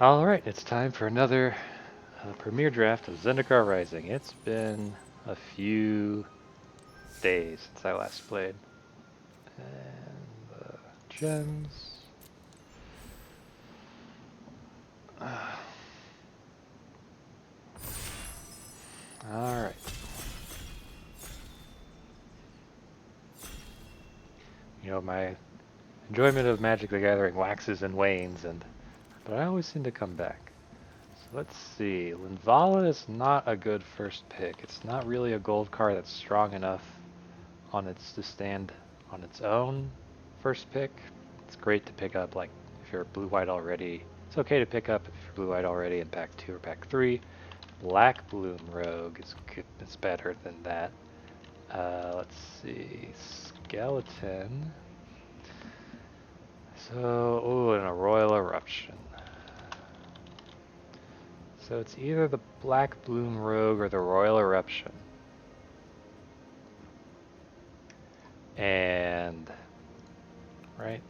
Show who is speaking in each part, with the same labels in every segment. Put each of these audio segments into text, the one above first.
Speaker 1: Alright, it's time for another premiere draft of Zendikar Rising. It's been a few days since I last played. And the gems. Alright. You know, my enjoyment of Magic the Gathering waxes and wanes, but I always seem to come back. So let's see. Linvala is not a good first pick. It's not really a gold card that's strong enough to stand on its own first pick. It's great to pick up, like, if you're blue-white already. It's okay to pick up if you're blue-white already in pack 2 or pack 3. Black Bloom Rogue is good. It's better than that. Let's see. Skeleton. So, ooh, and a Royal Eruption. So it's either the Black Bloom Rogue or the Royal Eruption. And, right?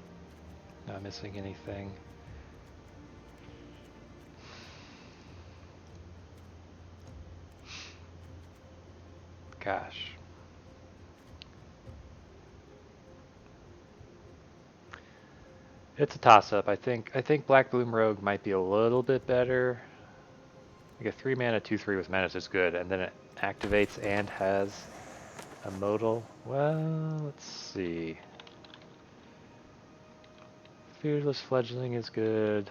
Speaker 1: Not missing anything. Gosh. It's a toss-up. I think Black Bloom Rogue might be a little bit better. Like a 3 mana 2/3 with menace is good, and then it activates and has a modal. Well, let's see. Fearless Fledgling is good.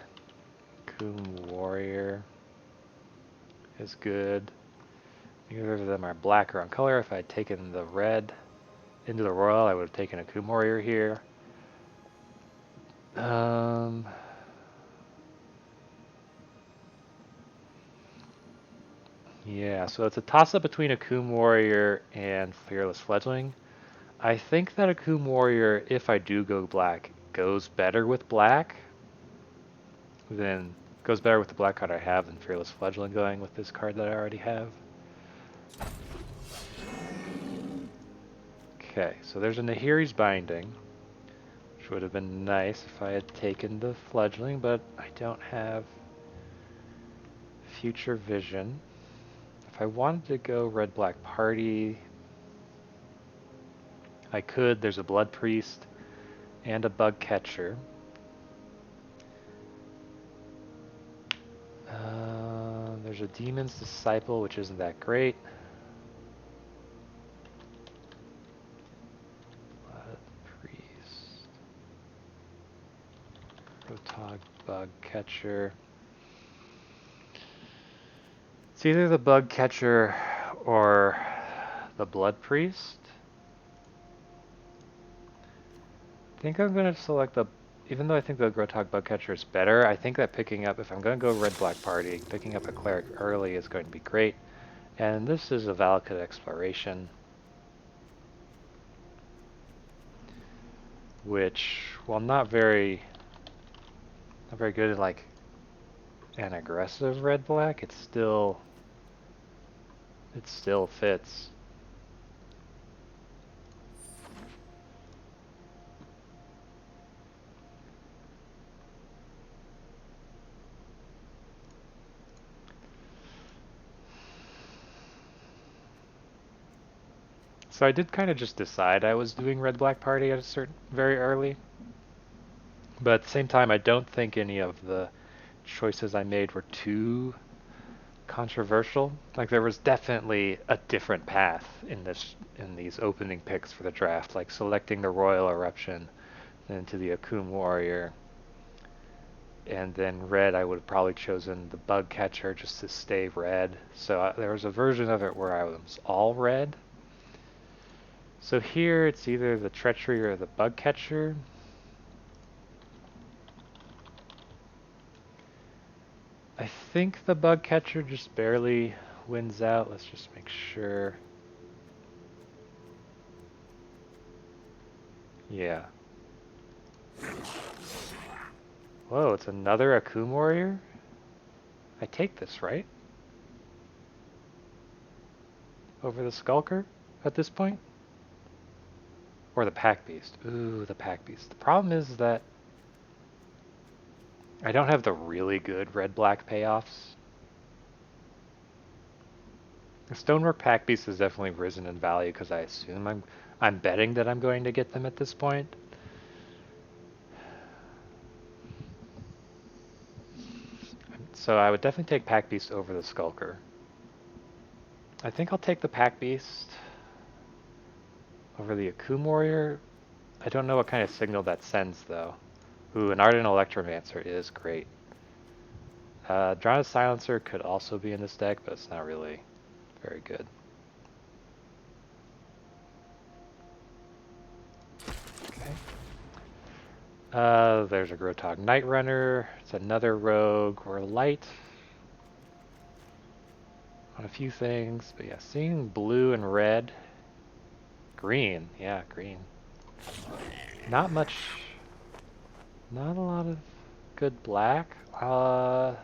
Speaker 1: Coom Warrior is good. Neither of them are black or on color. If I'd taken the red into the royal, I would have taken a Coom Warrior here. Yeah, so it's a toss-up between a Coom Warrior and Fearless Fledgling. I think that a Coom Warrior, if I do go black, goes better with black than goes better with the black card I have than Fearless Fledgling going with this card that I already have. Okay, so there's a Nahiri's Binding, which would have been nice if I had taken the Fledgling, but I don't have Future Vision. If I wanted to go red-black party, I could. There's a Blood Priest and a Bug Catcher. There's a Demon's Disciple, which isn't that great. Blood Priest. Protog Bug Catcher. It's either the Bug Catcher or the Blood Priest. I think I'm going to select the... Even though I think the Grotog Bugcatcher is better, I think that picking up, if I'm going to go red-black party, picking up a Cleric early is going to be great. And this is a Valakut Exploration, which, while not very good at like an aggressive red-black, it still fits. So I did kind of just decide I was doing red-black party at a very early. But at the same time, I don't think any of the choices I made were too controversial. Like there was definitely a different path in these opening picks for the draft, like selecting the Royal Eruption, then to the Akum Warrior, and then red I would have probably chosen the Bug Catcher just to stay red. So there was a version of it where I was all red. So here it's either the Treachery or the Bug Catcher. I think the Bug Catcher just barely wins out. Let's just make sure. Yeah. Whoa, it's another Akum Warrior? I take this, right? Over the Skulker at this point? Or the Pack Beast. Ooh, the Pack Beast. The problem is that I don't have the really good red-black payoffs. The Stonework Pack Beast has definitely risen in value because I assume I'm betting that I'm going to get them at this point. So I would definitely take Pack Beast over the Skulker. I think I'll take the Pack Beast over the Akum Warrior. I don't know what kind of signal that sends though. Ooh, an Ardent Electromancer is great. Drowning Silencer could also be in this deck, but it's not really very good. Okay. There's a Grotog Night Runner. It's another rogue. We're light on a few things, but yeah, seeing blue and red. Green, yeah, green. Not much, not a lot of good black. I'll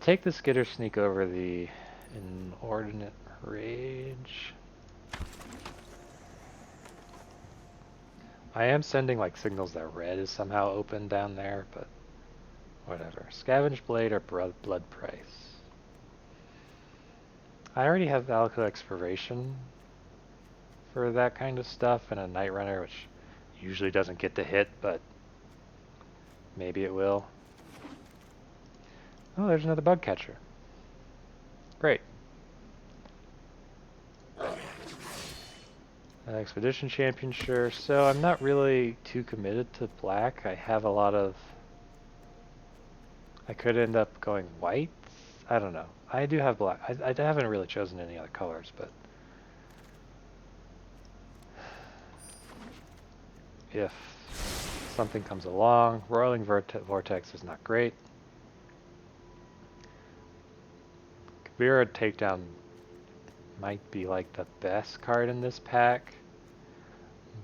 Speaker 1: take the Skitter Sneak over the Inordinate Rage. I am sending like signals that red is somehow open down there, but whatever. Scavenge Blade or Blood Price. I already have Valco Exploration for that kind of stuff and a Night Runner, which usually doesn't get to hit, but maybe it will. Oh, there's another Bug Catcher. Great. Expedition Champion, sure. So I'm not really too committed to black. I have a lot of... I could end up going white. I don't know. I do have black. I haven't really chosen any other colors, but... if something comes along, Roiling Vortex is not great. Kavira Takedown might be like the best card in this pack,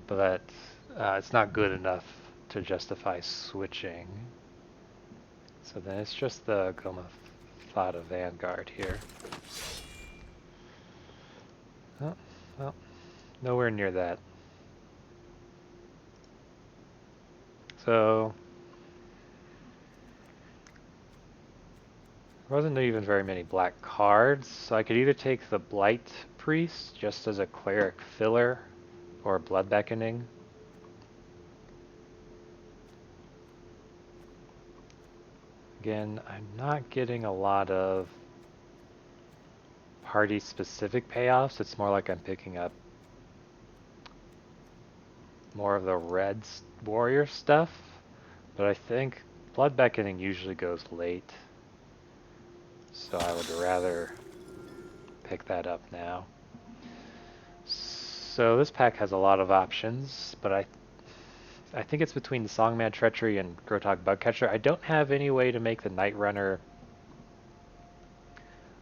Speaker 1: but it's not good enough to justify switching. So then it's just the Goma Fada Vanguard here. Oh, well, nowhere near that. So there wasn't even very many black cards, so I could either take the Blight Priest just as a cleric filler or Blood Beckoning. Again, I'm not getting a lot of party-specific payoffs. It's more like I'm picking up more of the red warrior stuff, but I think Blood Beckoning usually goes late, so I would rather pick that up now. So this pack has a lot of options, but I think it's between the Songman Treachery and Grotog Bugcatcher. I don't have any way to make the Night Runner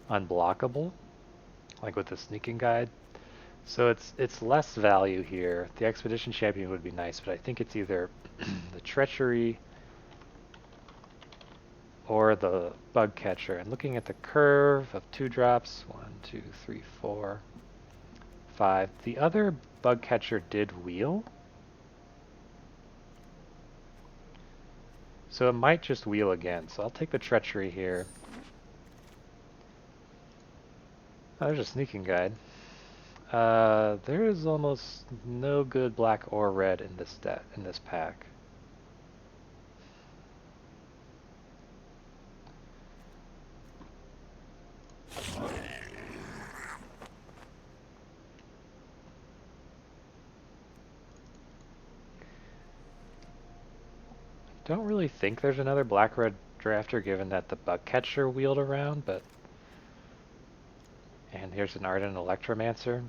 Speaker 1: unblockable, like with the Sneaking Guide. So it's less value here. The Expedition Champion would be nice, but I think it's either the Treachery or the Bug Catcher. And looking at the curve of 2-drops, 1, 2, 3, 4, 5. The other Bug Catcher did wheel, so it might just wheel again. So I'll take the Treachery here. Oh, there's a Sneaking Guide. There is almost no good black or red in this pack. Don't really think there's another black-red drafter given that the Bugcatcher wheeled around, but... And here's an Ardent Electromancer.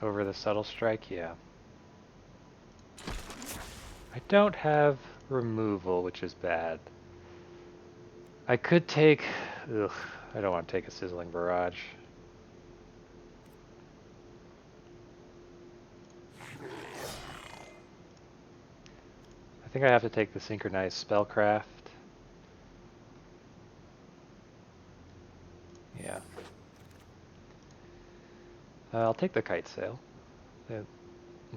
Speaker 1: Over the Subtle Strike, yeah. I don't have removal, which is bad. I could take... Ugh, I don't want to take a Sizzling Barrage. I think I have to take the Synchronized Spellcraft. Yeah. I'll take the Kitesail.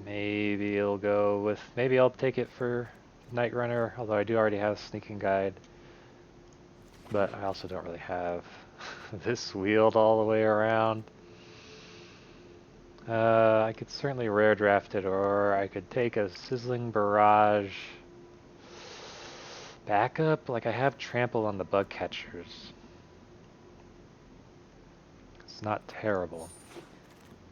Speaker 1: maybe it'll go with, maybe I'll take it for Night Runner, although I do already have Sneaking Guide. But I also don't really have this wheeled all the way around. I could certainly rare draft it, or I could take a Sizzling Barrage backup. Like, I have Trample on the Bug Catchers. It's not terrible.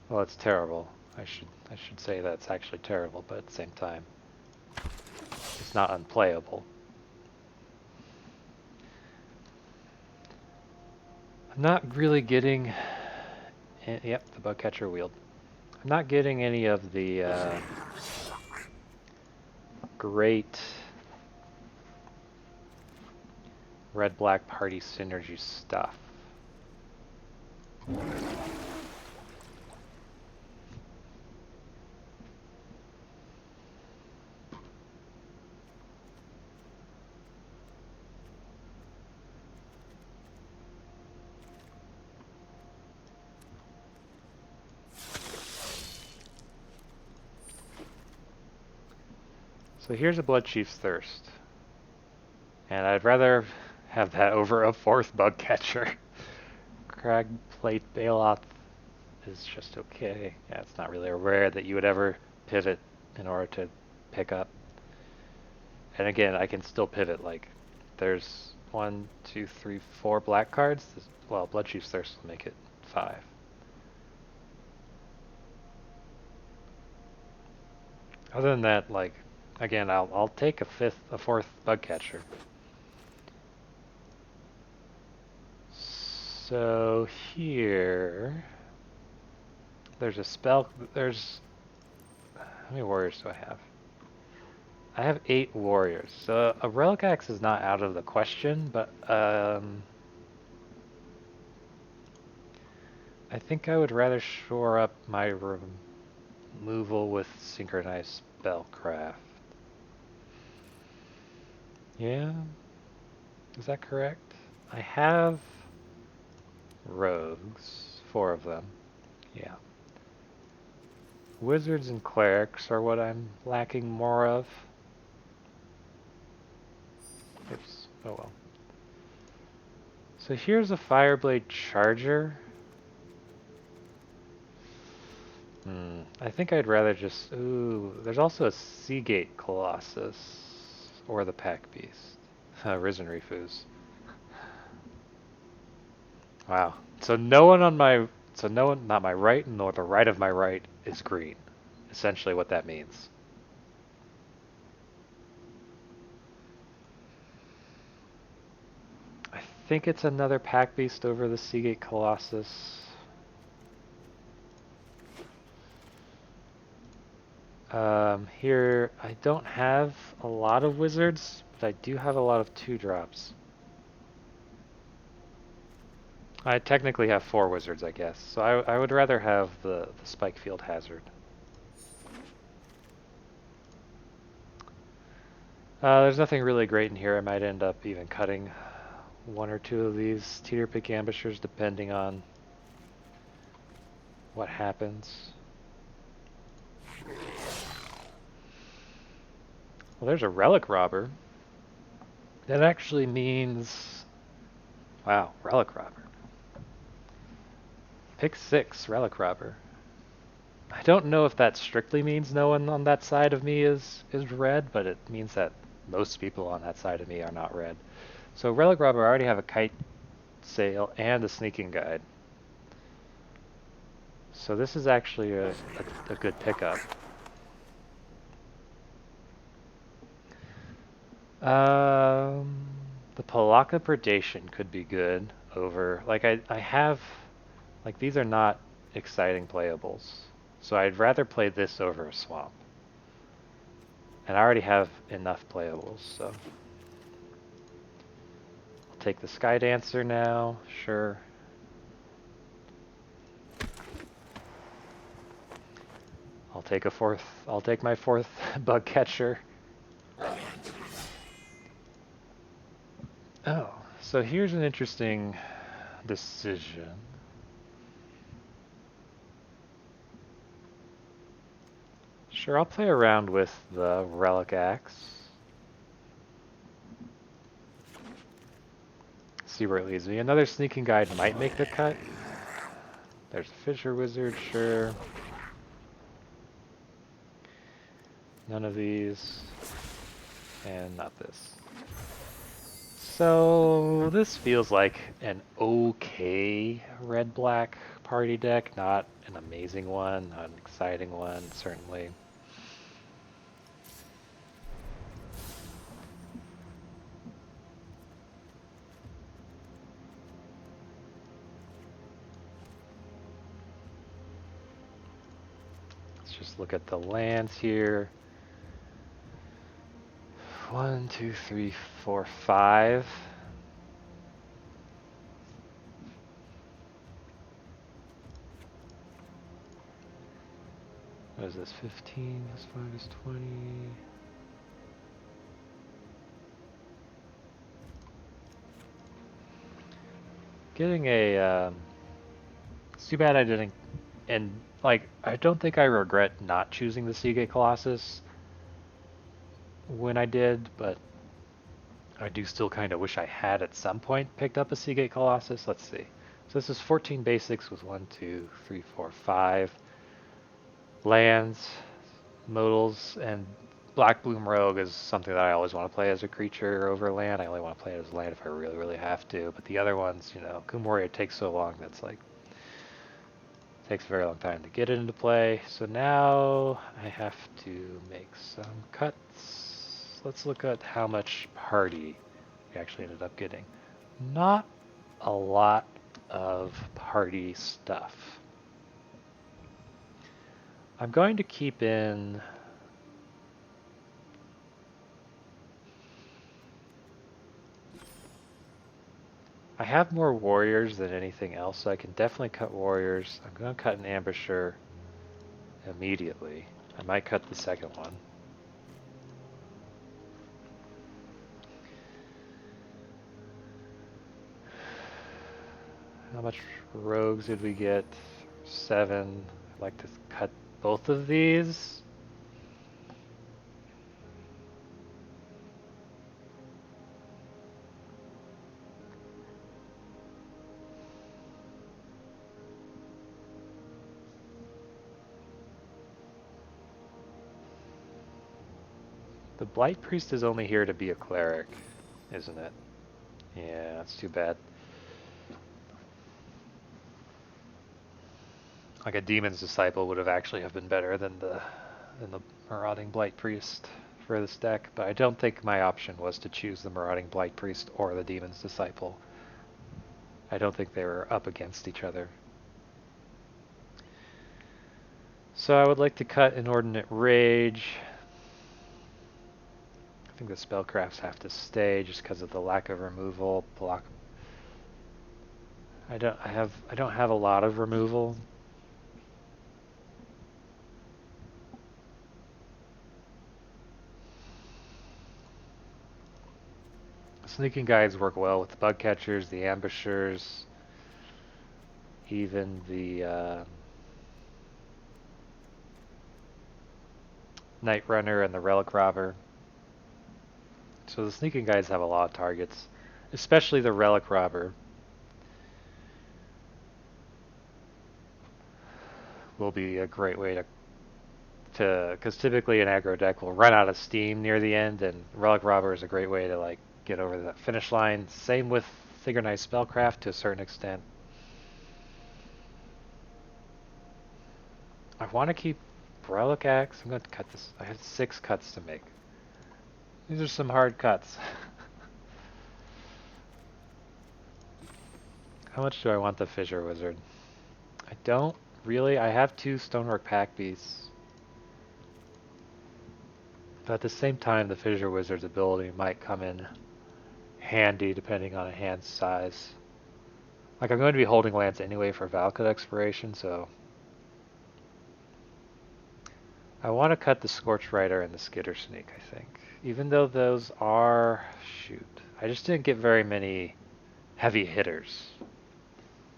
Speaker 1: Well, it's terrible. I should say that's actually terrible, but at the same time, it's not unplayable. I'm not really getting... Yep, the Bug Catcher wheeled. I'm not getting any of the great red-black party synergy stuff. So here's a Blood Chief's Thirst. And I'd rather have that over a 4th Bug Catcher. Crag Plate Bailoff is just okay. Yeah, it's not really a rare that you would ever pivot in order to pick up. And again, I can still pivot, like, there's 1, 2, 3, 4 black cards. Well, Blood Chief's Thirst will make it 5. Other than that, like, again, I'll take a 4th Bug Catcher. So here, there's a spell, how many warriors do I have? I have 8 warriors, so a Relic Axe is not out of the question, but I think I would rather shore up my removal with Synchronized Spellcraft. Yeah? Is that correct? I have rogues, 4 of them. Yeah. Wizards and clerics are what I'm lacking more of. Oops. Oh well. So here's a Fireblade Charger. I think I'd rather just... Ooh, there's also a Sea Gate Colossus. Or the Pack Beast. Risen Refuse. Wow. So no one on my... So no one, not my right, nor the right of my right is green. Essentially what that means. I think it's another Pack Beast over the Sea Gate Colossus. Here, I don't have a lot of wizards, but I do have a lot of 2-drops. I technically have 4 wizards, I guess, so I would rather have the Spikefield Hazard. There's nothing really great in here. I might end up even cutting 1 or 2 of these Teeter Pick Ambushers, depending on what happens. Well, there's a Relic Robber. That actually means... Wow, Relic Robber. Pick 6, Relic Robber. I don't know if that strictly means no one on that side of me is red, but it means that most people on that side of me are not red. So Relic Robber, I already have a Kitesail and a Sneaking Guide. So this is actually a good pickup. The Palaka Predation could be good over... Like, I have... Like, these are not exciting playables. So I'd rather play this over a Swamp. And I already have enough playables, so... I'll take the Sky Dancer now, sure. I'll take my 4th Bug Catcher. Oh, so here's an interesting decision. Sure, I'll play around with the Relic Axe. See where it leads me. Another sneaking guide might make the cut. There's a Fissure Wizard, sure. None of these. And not this. So this feels like an okay red-black party deck, not an amazing one, not an exciting one, certainly. Let's just look at the lands here. 1, 2, 3, 4, 5. What is this? 15 plus 5 is 20. Getting a, it's too bad I didn't, and like, I don't think I regret not choosing the Sea Gate Colossus when I did, but I do still kind of wish I had at some point picked up a Sea Gate Colossus. Let's see. So this is 14 basics with 1, 2, 3, 4, 5 lands, modals, and Black Bloom Rogue is something that I always want to play as a creature over land. I only want to play it as land if I really, really have to. But the other ones, you know, Kumoria takes so long that's like, takes a very long time to get it into play. So now I have to make some cuts. Let's look at how much party we actually ended up getting. Not a lot of party stuff. I'm going to keep in I have more warriors than anything else, so I can definitely cut warriors. I'm going to cut an ambusher immediately. I might cut the second one. How much rogues did we get? 7. I'd like to cut both of these. The Blight Priest is only here to be a cleric, isn't it? Yeah, that's too bad. Like a Demon's Disciple would have actually have been better than the Marauding Blight Priest for this deck, but I don't think my option was to choose the Marauding Blight Priest or the Demon's Disciple. I don't think they were up against each other. So I would like to cut Inordinate Rage. I think the spellcrafts have to stay just because of the lack of removal. Block. I don't have a lot of removal. Sneaking guides work well with the bug catchers, the ambushers, even the Night Runner and the Relic Robber. So the sneaking guides have a lot of targets, especially the Relic Robber. Will be a great way to because typically an aggro deck will run out of steam near the end, and Relic Robber is a great way to like get over that finish line. Same with Figure-Knight Spellcraft to a certain extent. I want to keep Relic Axe. I'm going to cut this. I have 6 cuts to make. These are some hard cuts. How much do I want the Fissure Wizard? I don't really. I have 2 Stonework Pack Beasts. But at the same time, the Fissure Wizard's ability might come in handy depending on a hand's size. Like, I'm going to be holding lands anyway for Valakut expiration, so I want to cut the Scorch Rider and the Skitter Sneak, I think. Even though those are... shoot. I just didn't get very many heavy hitters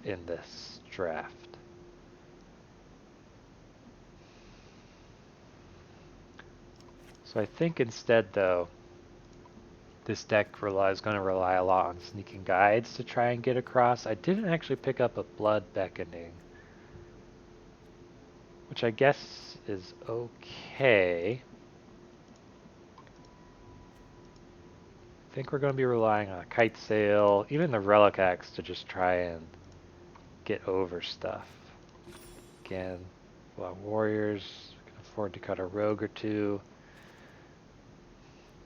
Speaker 1: in this draft. So I think instead, though, this deck is going to rely a lot on sneaking guides to try and get across. I didn't actually pick up a Blood Beckoning, which I guess is okay. I think we're going to be relying on a Kitesail, even the Relic Axe to just try and get over stuff. Again, a lot of warriors, can afford to cut a rogue or two.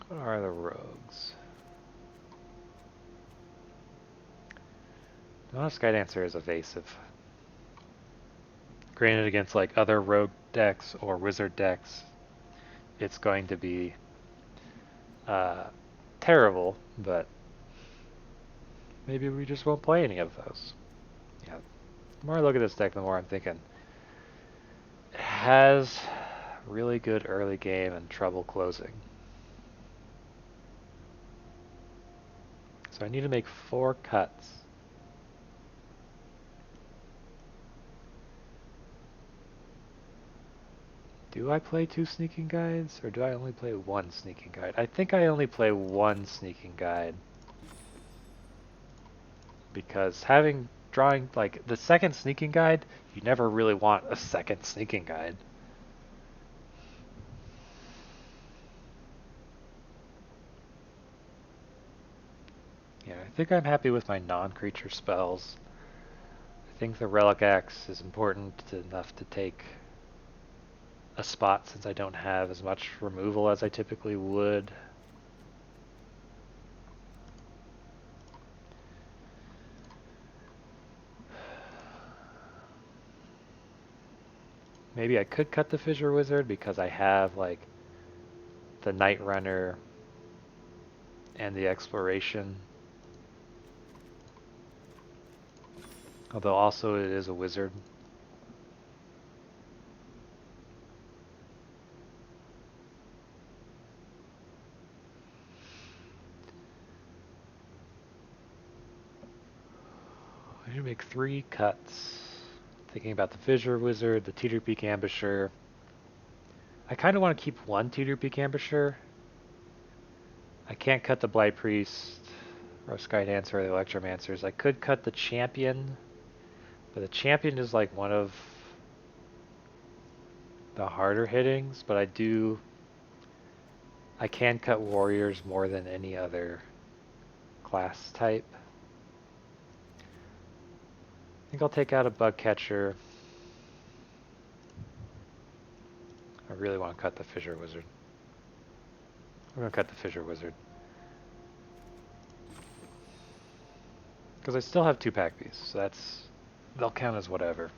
Speaker 1: What are the rogues? No, Skydancer is evasive. Granted, against like other rogue decks or wizard decks, it's going to be terrible, but maybe we just won't play any of those. Yeah. The more I look at this deck, the more I'm thinking it has really good early game and trouble closing. So I need to make 4 cuts. Do I play 2 sneaking guides, or do I only play 1 sneaking guide? I think I only play 1 sneaking guide. Because drawing, like, the second sneaking guide, you never really want a second sneaking guide. Yeah, I think I'm happy with my non-creature spells. I think the Relic Axe is important enough to take a spot since I don't have as much removal as I typically would. Maybe I could cut the Fissure Wizard because I have like the Night Runner and the Exploration. Although also it is a wizard. I need to make 3 cuts. Thinking about the Fissure Wizard, the Teeter Peak Ambusher. I kind of want to keep 1 Teeter Peak Ambusher. I can't cut the Blight Priest or Skydancer or the Electromancers. I could cut the Champion, but the Champion is like one of the harder hittings, but I can cut Warriors more than any other class type. I think I'll take out a Bug Catcher. I really want to cut the Fissure Wizard. I'm going to cut the Fissure Wizard. Because I still have 2 pack beasts, so they'll count as whatever.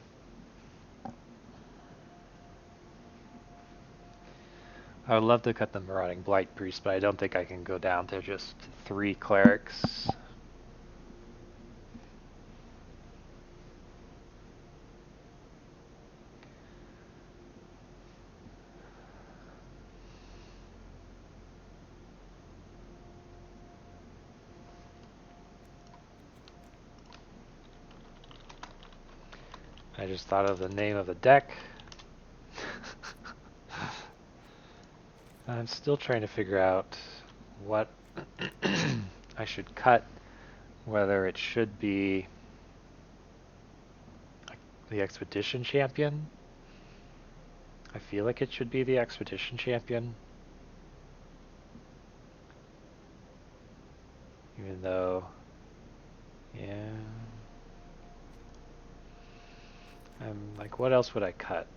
Speaker 1: I would love to cut the Marauding Blight Priest, but I don't think I can go down to just 3 clerics. I just thought of the name of the deck. I'm still trying to figure out what I should cut, whether it should be the Expedition Champion. I feel like it should be the Expedition Champion. Even though, yeah. I'm like, what else would I cut?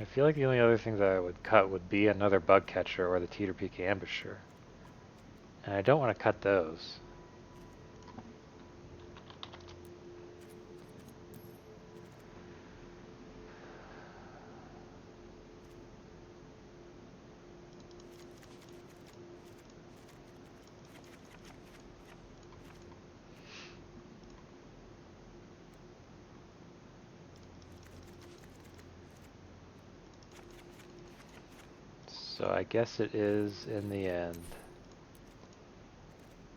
Speaker 1: I feel like the only other things I would cut would be another Bug Catcher or the Teeter Peak Ambusher. And I don't want to cut those. So I guess it is, in the end,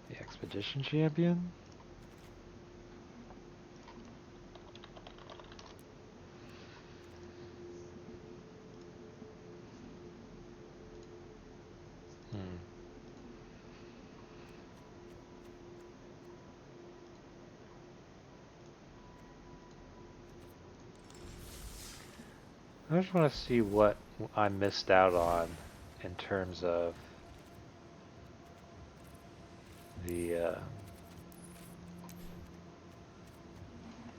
Speaker 1: the Expedition Champion? I just want to see what I missed out on in terms of the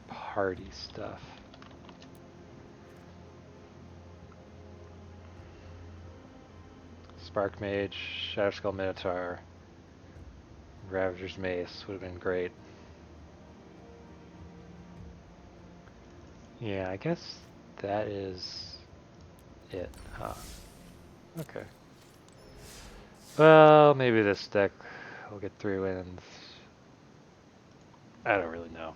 Speaker 1: party stuff. Spark Mage, Shadow Skull Minotaur, Ravager's Mace would have been great. Yeah, I guess that is it, huh? Okay. Well, maybe this deck will get 3 wins. I don't really know.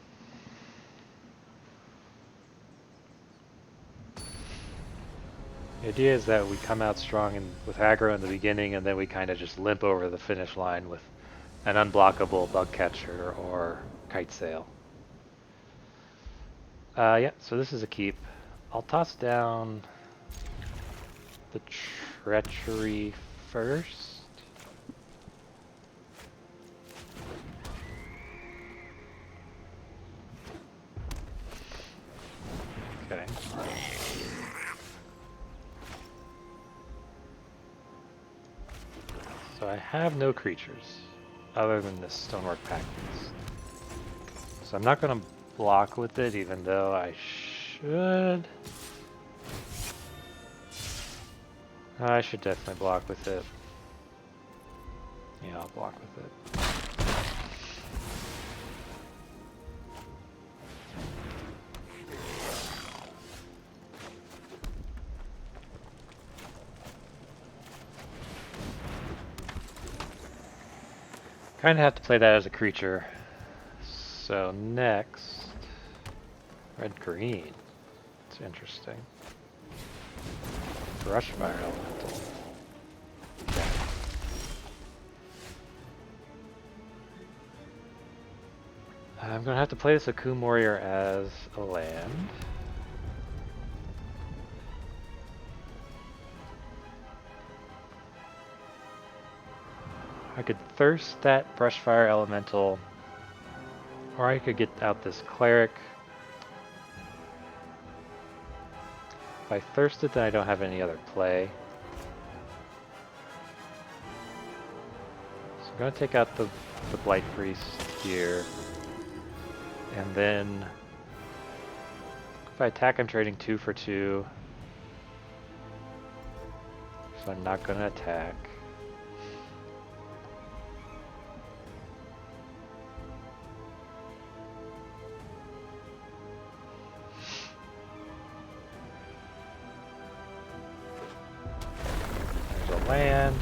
Speaker 1: The idea is that we come out strong with aggro in the beginning, and then we kind of just limp over the finish line with an unblockable Bug Catcher or Kitesail. Yeah, so this is a keep. I'll toss down the Treachery first. Okay. So I have no creatures other than this Stonework Pack Beast. So I'm not going to block with it, even though I should. I should definitely block with it. Yeah, I'll block with it. Kind of have to play that as a creature. So next, red-green. It's interesting. Brushfire Elemental. Okay. I'm going to have to play this Akum Warrior as a land. I could thirst that Brushfire Elemental, or I could get out this Cleric. If I thirst it, then I don't have any other play. So I'm going to take out the Blight Priest here. And then, if I attack, I'm trading 2 for 2. So I'm not going to attack. There's a land.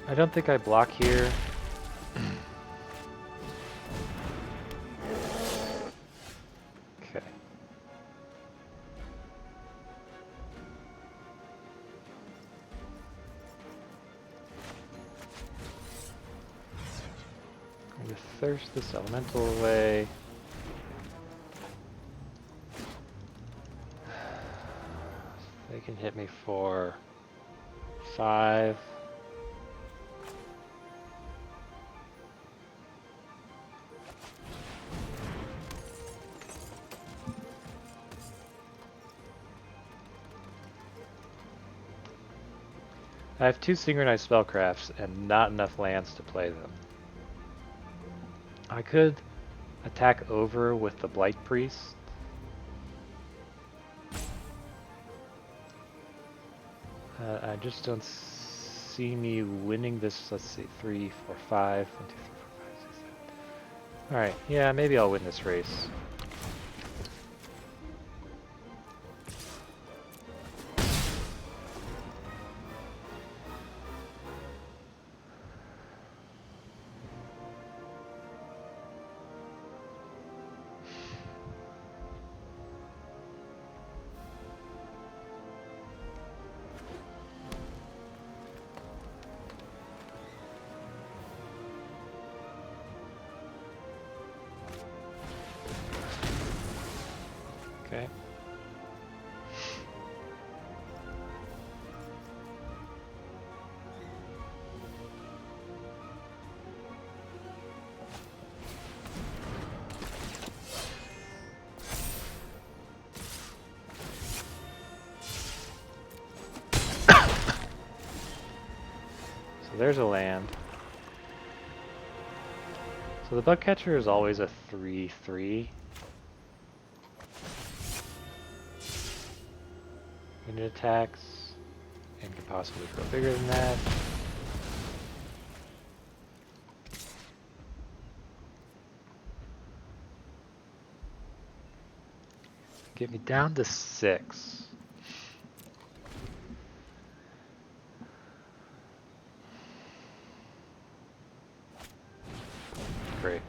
Speaker 1: I don't think I block here. Okay. I'm going to thirst this elemental away. They can hit me for 5. I have 2 synchronized spellcrafts and not enough lands to play them. I could attack over with the Blight Priest. I just don't see me winning this. Let's see, 3, 4, 5. 1, 2, 3, 4, 5, 6, 7. Alright, yeah, maybe I'll win this race. there's a land. So the bug catcher is always a 3/3. Unit attacks, and can possibly go bigger than that. Get me down to 6. Great.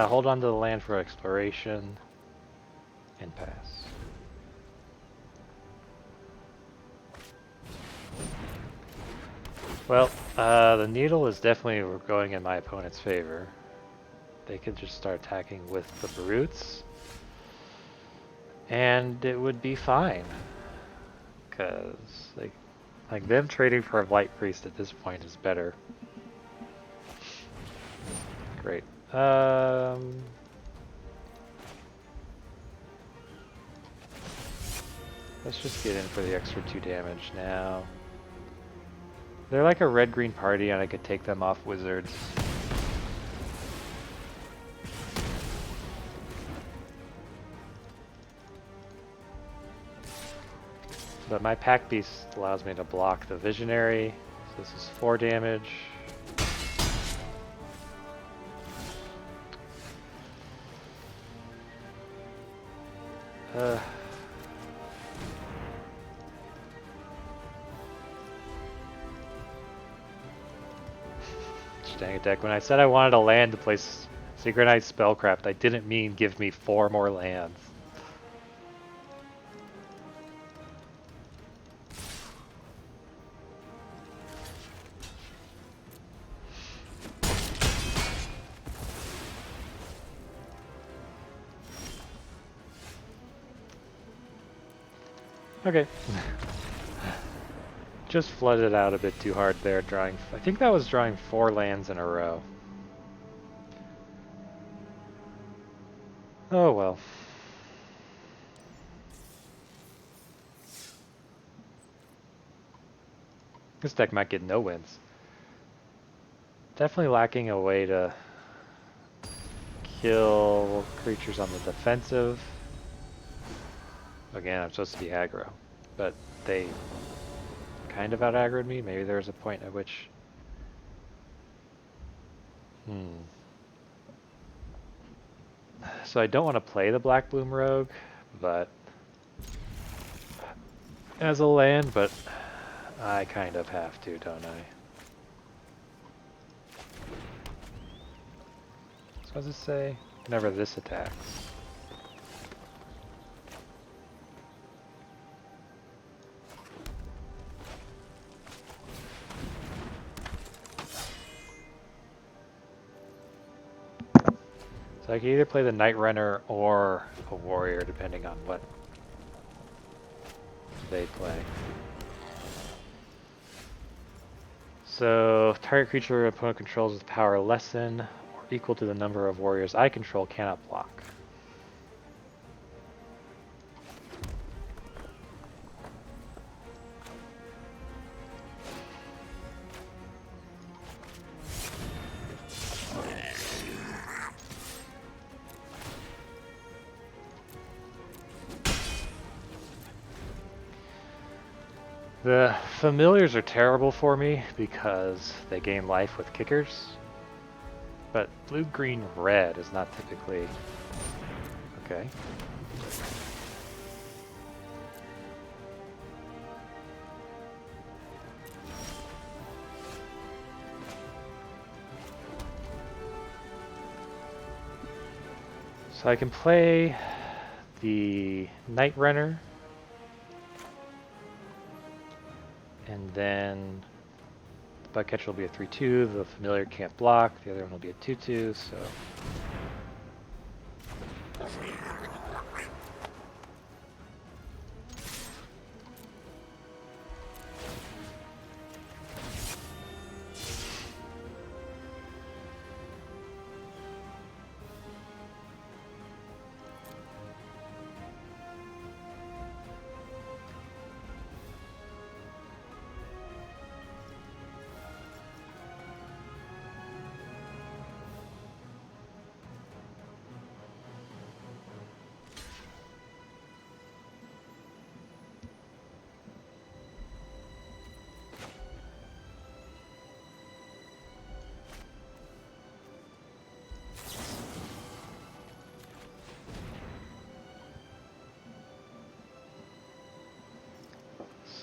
Speaker 1: Hold on to the land for exploration and pass. Well, the needle is definitely going in my opponent's favor. They could just start attacking with the brutes, and it would be fine. Because like them trading for a Blight Priest at this point is better. Great. Let's just get in for the extra 2 damage now. They're like a red-green party, and I could take them off wizards. But my Pack Beast allows me to block the Visionary, so this is 4 damage. Dang it, deck. When I said I wanted a land to play Synchronized Spellcraft, I didn't mean give me 4 more lands. Okay. Just flooded out a bit too hard there, drawing. I think that was drawing 4 lands in a row. Oh well. This deck might get no wins. Definitely lacking a way to kill creatures on the defensive. Again, I'm supposed to be aggro, but they kind of out-aggroed me. Maybe there's a point at which... So I don't want to play the Black Bloom Rogue, but... as a land, but I kind of have to, don't I? So what does it say? Whenever this attacks. So I can either play the Night Runner or a Warrior, depending on what they play. So, target creature opponent controls with power lessen or equal to the number of warriors I control cannot block. The familiars are terrible for me because they gain life with kickers, but blue, green, red is not typically... Okay. So I can play the Night Runner, and then the Bug Catcher will be a 3/2, the Familiar can't block, the other one will be a 2/2, so...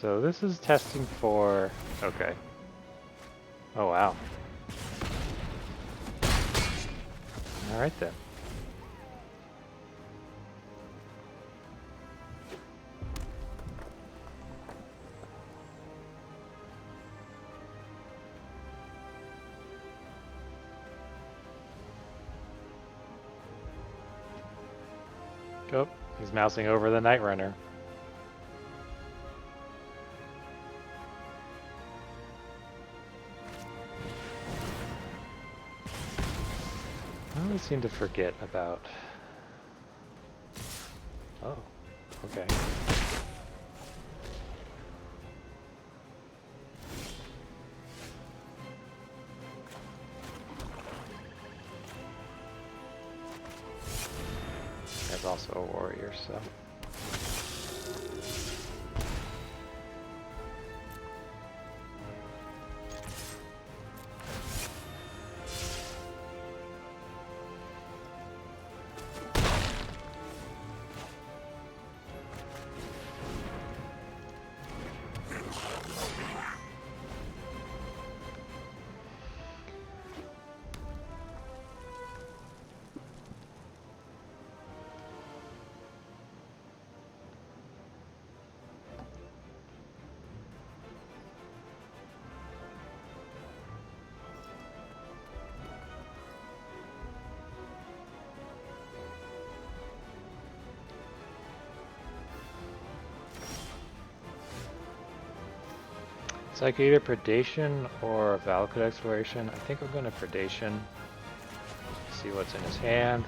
Speaker 1: So this is testing for... Okay. Oh, wow. Alright then. Oh, he's mousing over the Night Runner. I always seem to forget about... Oh, okay. There's also a warrior, so... So I could either Predation or Valakut Exploration. I think I'm going to Predation. See what's in his hand.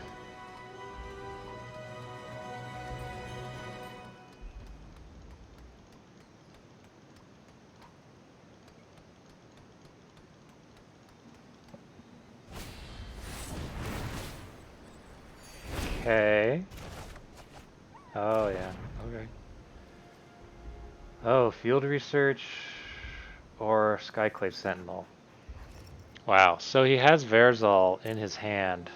Speaker 1: Okay. Oh yeah, okay. Oh, Field Research or Skyclave Sentinel. Wow, so he has Verzal in his hand.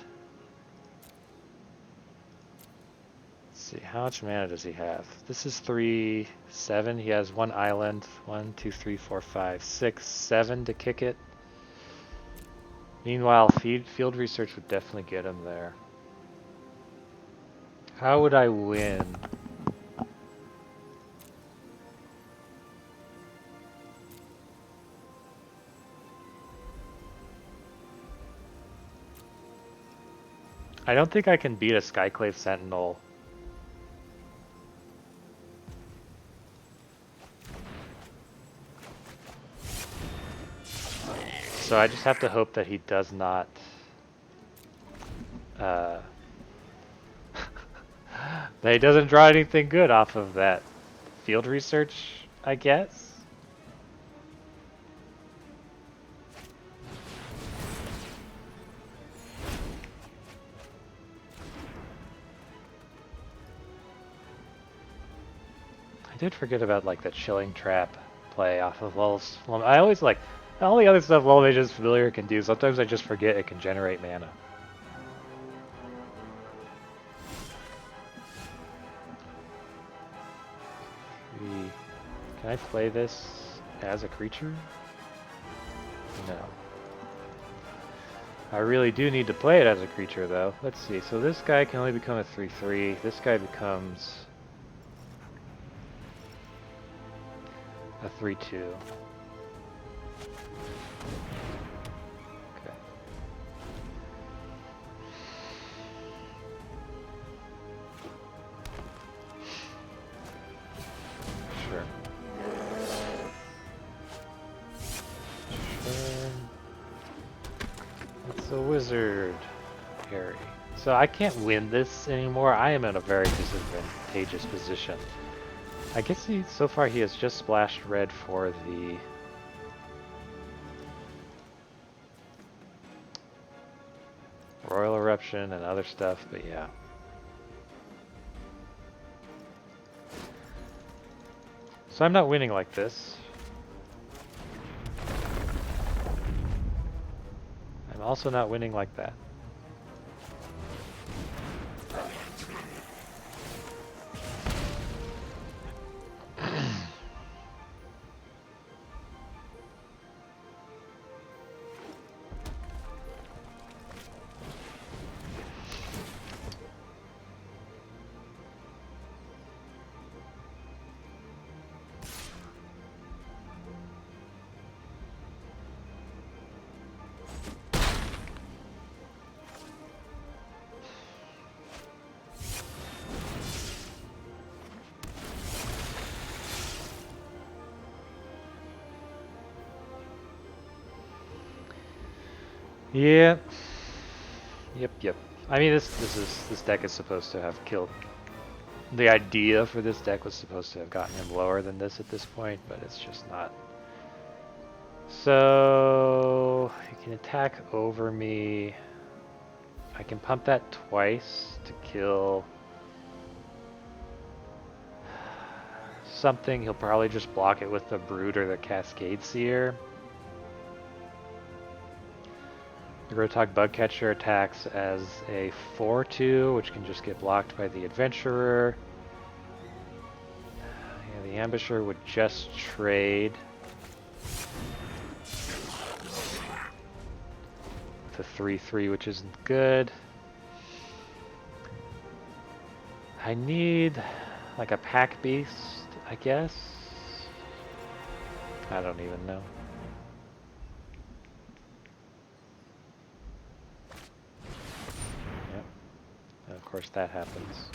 Speaker 1: Let's see, how much mana does he have? This is 3, 7. He has one island. 1, 2, 3, 4, 5, 6, 7 to kick it. Meanwhile, Field Research would definitely get him there. How would I win? I don't think I can beat a Skyclave Sentinel. So I just have to hope that he does not that he doesn't draw anything good off of that Field Research, I guess. I did forget about like the Chilling Trap play off of Lul's. I always like all the other stuff Lull Mage's Familiar can do. Sometimes I just forget it can generate mana. Can I play this as a creature? No. I really do need to play it as a creature though. Let's see, so this guy can only become a 3/3. This guy becomes a 3/2. Okay. Sure. It's a wizard, Harry. So I can't win this anymore. I am in a very disadvantageous position. I guess so far he has just splashed red for the Royal Eruption and other stuff, but yeah. So I'm not winning like this. I'm also not winning like that. Yeah. Yep. I mean, this deck is supposed to have killed. The idea for this deck was supposed to have gotten him lower than this at this point, but it's just not. So he can attack over me. I can pump that twice to kill something. He'll probably just block it with the Brood or the Cascade Seer. The Grotog Bugcatcher attacks as a 4-2, which can just get blocked by the Adventurer. Yeah, the Ambusher would just trade with a 3-3, which isn't good. I need like a Pack Beast, I guess. I don't even know. Yep. And of course that happens.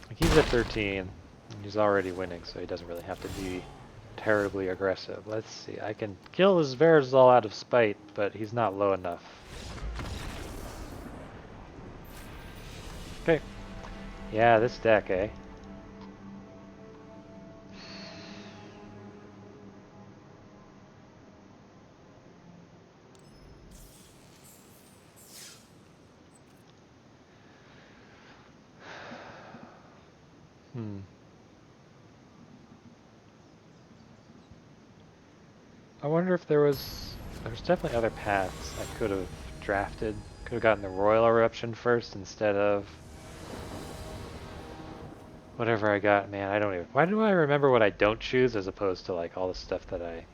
Speaker 1: Like he's at 13, and he's already winning, so he doesn't really have to be terribly aggressive. Let's see, I can kill his Verazol out of spite, but he's not low enough. Okay. Yeah, this deck, eh? I wonder if there's definitely other paths I could have drafted. Could have gotten the Royal Eruption first instead of whatever I got. Man, I don't even. Why do I remember what I don't choose as opposed to like all the stuff that I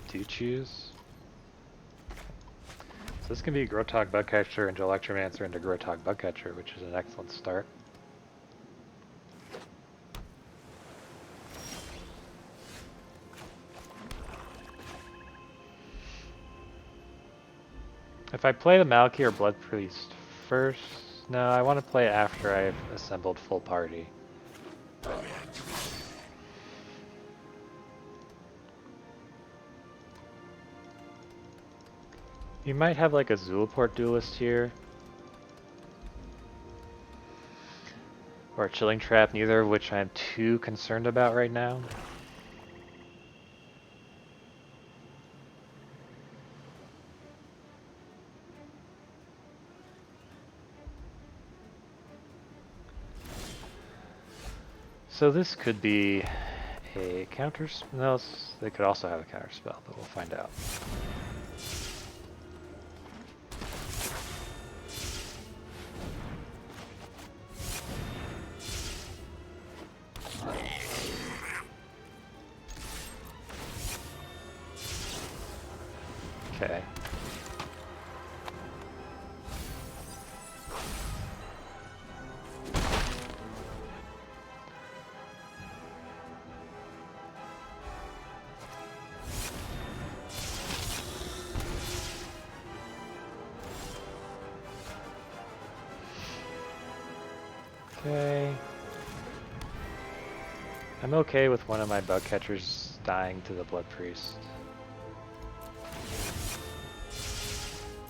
Speaker 1: do choose? So this can be Grotog Bugcatcher into Electromancer into Grotog Bugcatcher, which is an excellent start. If I play the Malky or Blood Priest first, no, I want to play after I've assembled full party. You might have like a Zulaport Duelist here. Or a Chilling Trap, neither of which I'm too concerned about right now. So this could be a counter spell. No, they could also have a counter spell, but we'll find out. Okay. Okay. I'm okay with one of my bug catchers dying to the Blood Priest.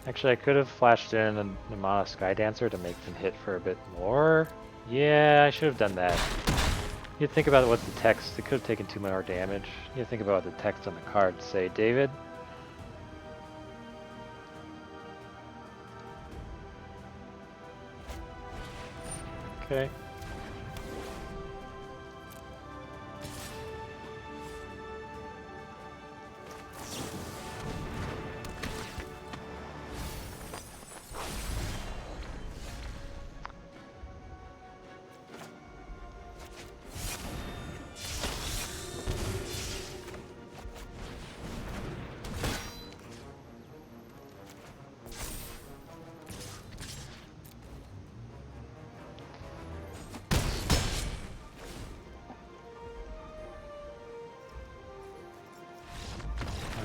Speaker 1: Actually, I could have flashed in a Mana Sky Dancer to make them hit for a bit more. Yeah, I should have done that. You think about what the text, it could have taken 2 more damage. You think about what the text on the card say, David. Okay.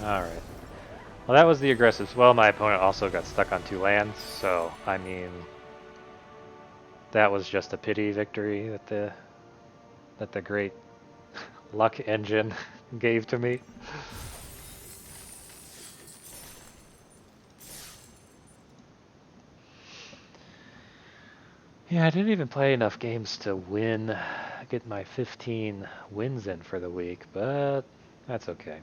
Speaker 1: Alright. Well, that was the aggressive. Well, my opponent also got stuck on 2 lands, so, I mean... that was just a pity victory that the great luck engine gave to me. Yeah, I didn't even play enough games to get my 15 wins in for the week, but that's okay.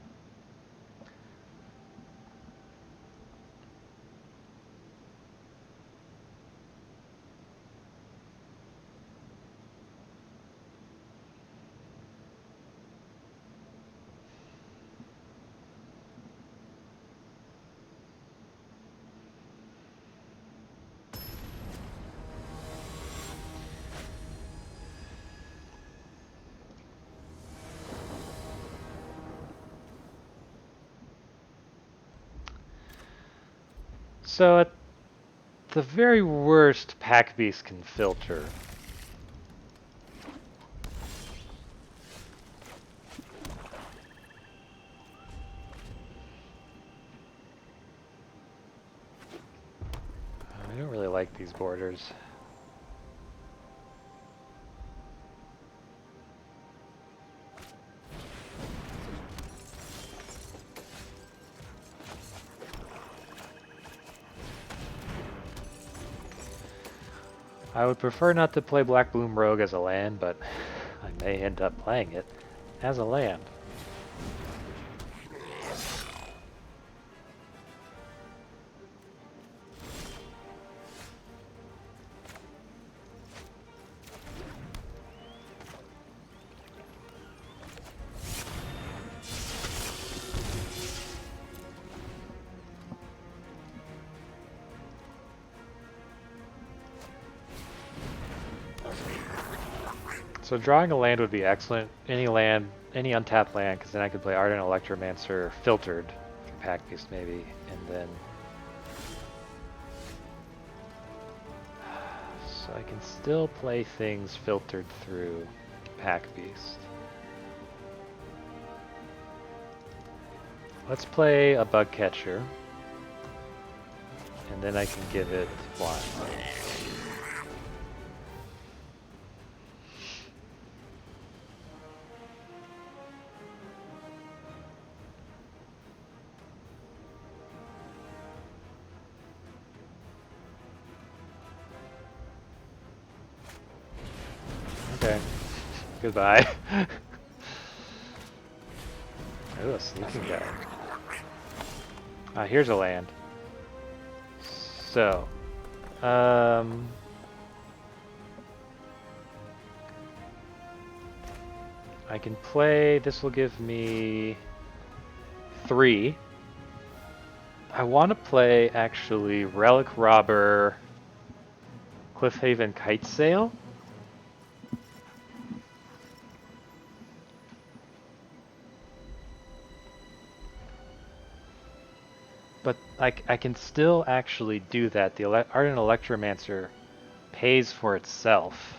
Speaker 1: So at the very worst, Pack Beast can filter. I don't really like these borders. I would prefer not to play Black Bloom Rogue as a land, but I may end up playing it as a land. So drawing a land would be excellent. Any land, any untapped land, because then I could play Ardent Electromancer filtered, Pack Beast maybe, and then... So I can still play things filtered through Pack Beast. Let's play a Bug Catcher, and then I can give it flying. Okay. Goodbye. Ooh, a sneaking guy. Here's a land. So, I can play, this will give me 3. I want to play, actually, Relic Robber, Cliffhaven Kitesail. But I can still actually do that. The Ardent Electromancer pays for itself.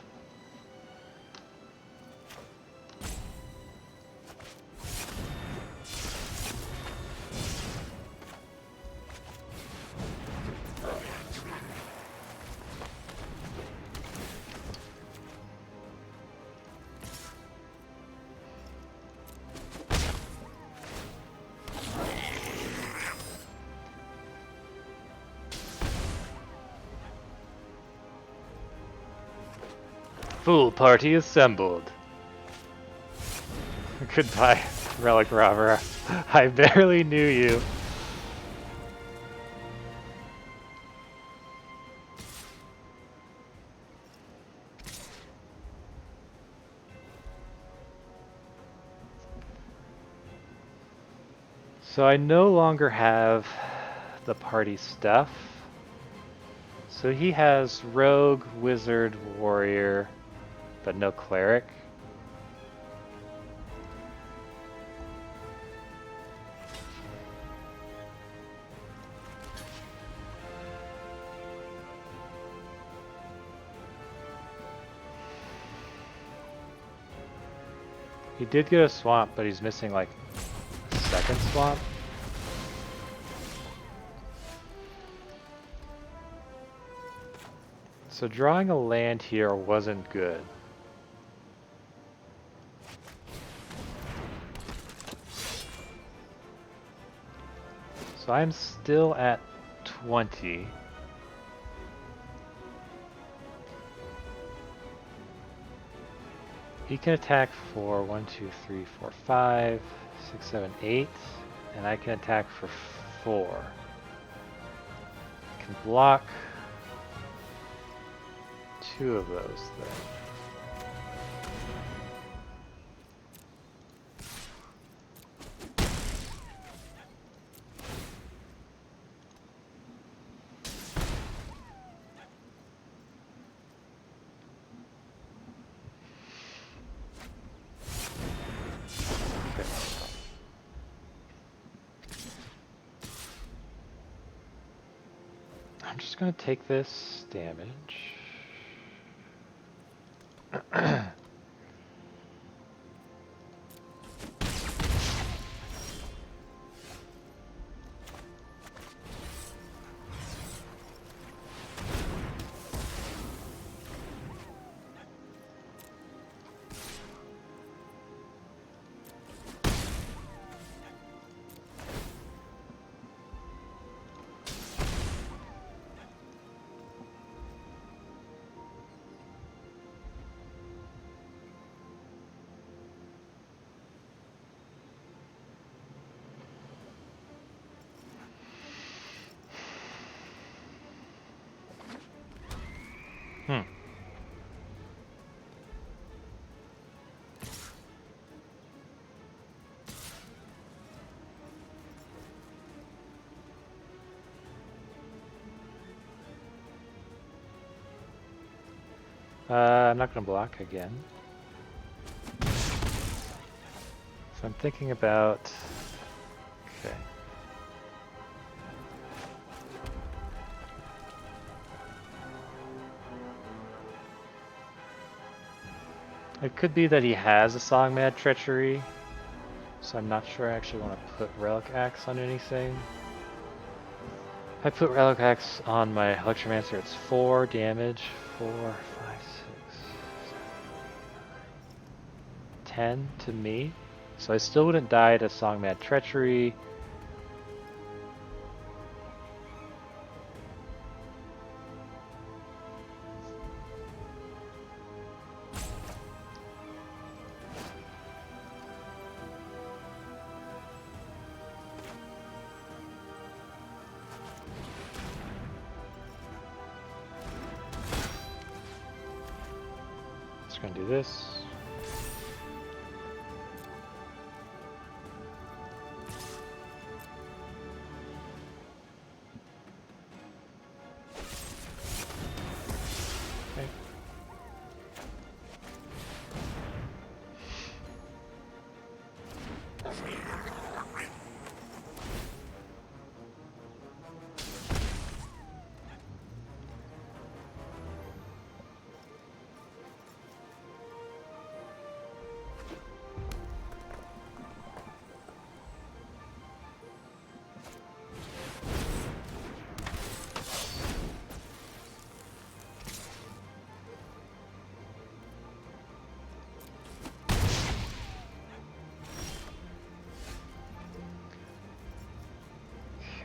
Speaker 1: Full party assembled. Goodbye, Relic Robber. I barely knew you. So I no longer have the party stuff. So he has Rogue, Wizard, Warrior, but no Cleric. He did get a swamp, but he's missing like a second swamp. So drawing a land here wasn't good. So I'm still at 20. He can attack for 1, 2, 3, 4, 5, 6, 7, 8, and I can attack for 4. I can block 2 of those then. I'm just going to take this damage. I'm not going to block again. So I'm thinking about... Okay. It could be that he has a Songmad Treachery, so I'm not sure I actually want to put Relic Axe on anything. If I put Relic Axe on my Electromancer, it's 4 damage. 4, 5, 6, 10 to me. So I still wouldn't die to Songmad Treachery. Just gonna do this. Okay.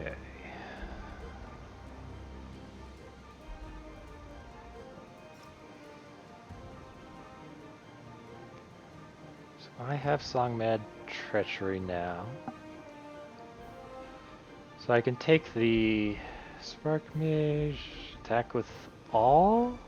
Speaker 1: Okay. So I have Songmad Treachery now. So I can take the Spark Mage, attack with all?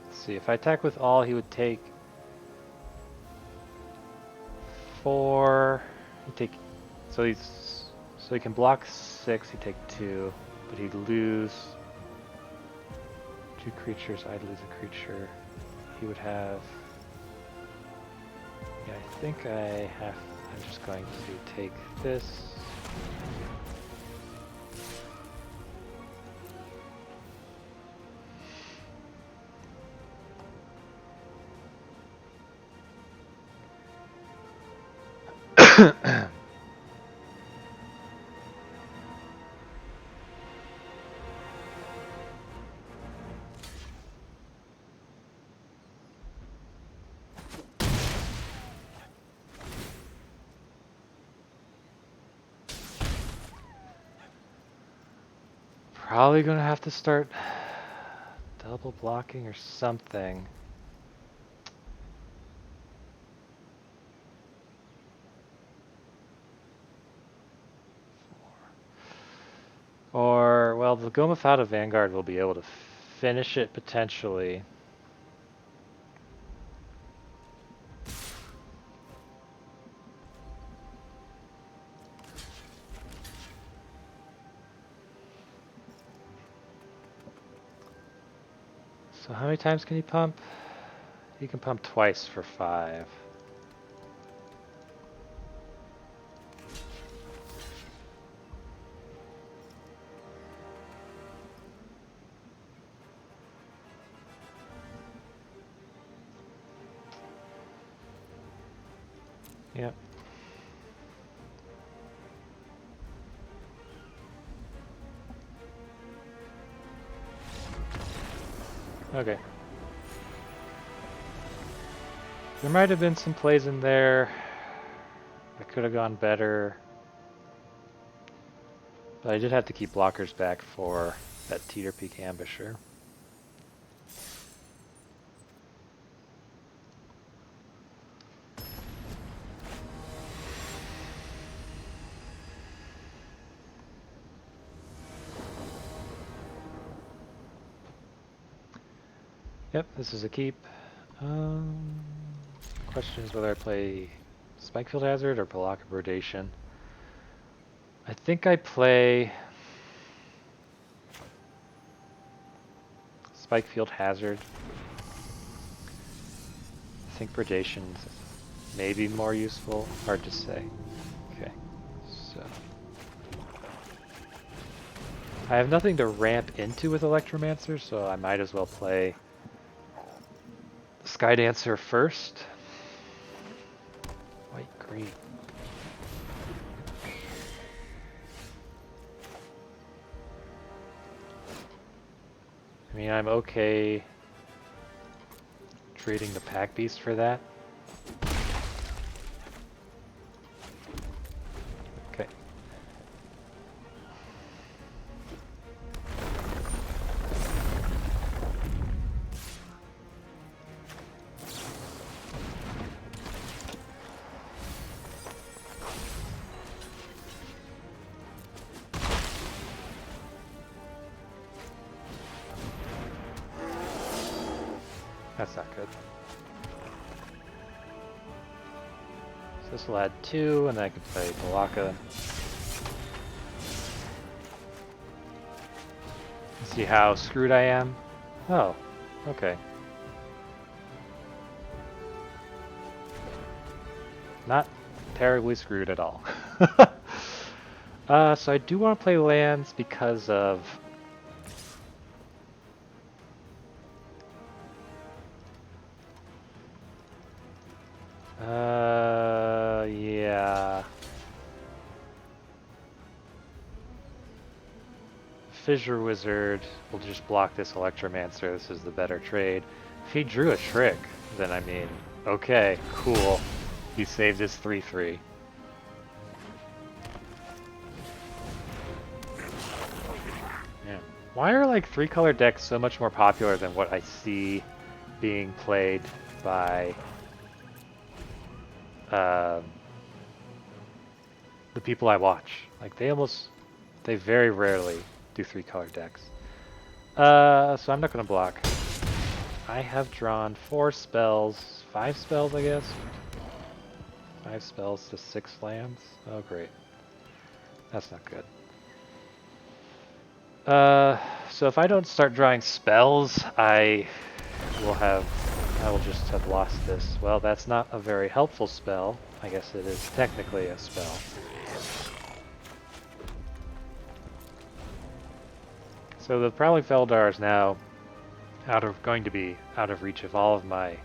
Speaker 1: Let's see, if I attack with all, he would take 4. He'd take, so he can block 6, he'd take 2, but he'd lose 2 creatures, I'd lose a creature. He would have, yeah, I think I'm just going to take this. Probably gonna have to start double blocking or something. Or, well, the Gomafada Vanguard will be able to finish it potentially. So how many times can he pump? He can pump twice for 5. Yep. Okay. There might have been some plays in there that could have gone better. But I did have to keep blockers back for that Teeter Peak Ambusher. Yep, this is a keep. Question is whether I play Spikefield Hazard or Palaka Brodation. I think I play Spikefield Hazard. I think Brodation's maybe more useful. Hard to say. Okay, so I have nothing to ramp into with Electromancer, so I might as well play Sky Dancer first. White, green. I mean, I'm okay trading the Pack Beast for that. Okay. That's not good. So this will add 2, and then I can play Palaka. See how screwed I am? Oh, okay. Not terribly screwed at all. So I do want to play lands because of yeah. Fissure Wizard will just block this Electromancer. This is the better trade. If he drew a trick, then I mean, okay, cool. He saved his 3/3. Yeah. Why are like 3-color decks so much more popular than what I see being played by the people I watch? Like they very rarely do 3-color decks. So I'm not gonna block. I have drawn 4 spells, 5 spells I guess. 5 spells to 6 lands. Oh great. That's not good. So if I don't start drawing spells, I will just have lost this. Well, that's not a very helpful spell. I guess it is technically a spell. So the Prowling Feldar is now going to be out of reach of all of my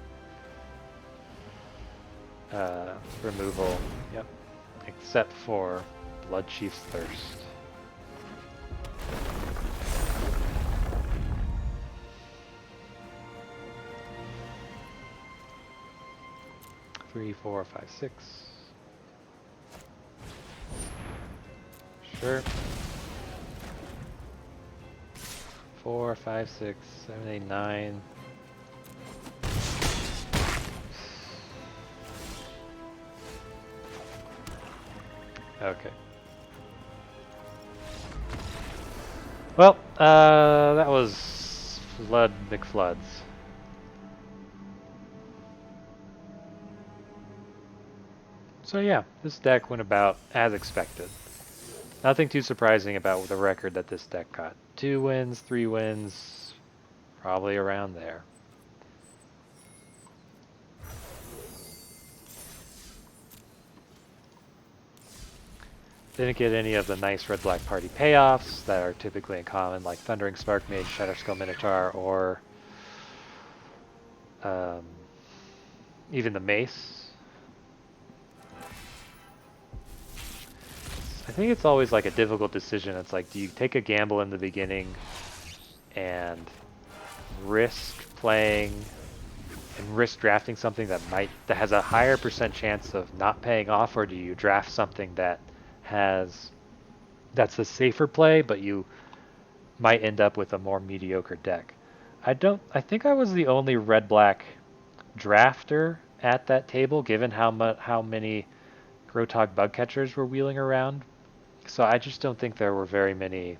Speaker 1: removal. Yep. Except for Bloodchief's Thirst. Three, 4, 5, 6. Sure. 4, 5, 6, 7, 8, 9. Okay. Well, that was Flood McFloods. So yeah, this deck went about as expected. Nothing too surprising about the record that this deck got. 2 wins, 3 wins, probably around there. Didn't get any of the nice red-black party payoffs that are typically in common, like Thundering Spark Mage, Shatterskull Minotaur, or even the Mace. I think it's always like a difficult decision. It's like, do you take a gamble in the beginning and risk playing and risk drafting something that has a higher % chance of not paying off, or do you draft something that's a safer play, but you might end up with a more mediocre deck? I think I was the only red-black drafter at that table, given how many Grotog bug catchers were wheeling around. So I just don't think there were very many.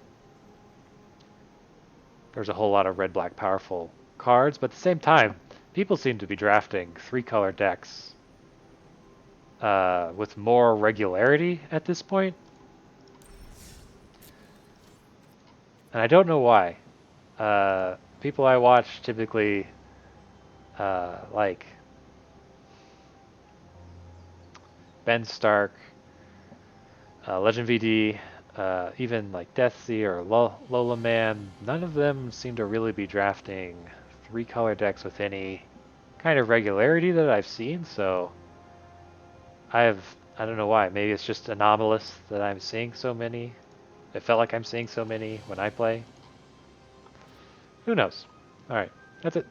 Speaker 1: There's a whole lot of red-black powerful cards, but at the same time, people seem to be drafting 3-color decks with more regularity at this point. And I don't know why. People I watch typically like Ben Stark, Legend VD, even like Deathsea or Lola Man, none of them seem to really be drafting 3-color decks with any kind of regularity that I've seen, so I don't know why. Maybe it's just anomalous that I'm seeing so many. It felt like I'm seeing so many when I play. Who knows? Alright, that's it.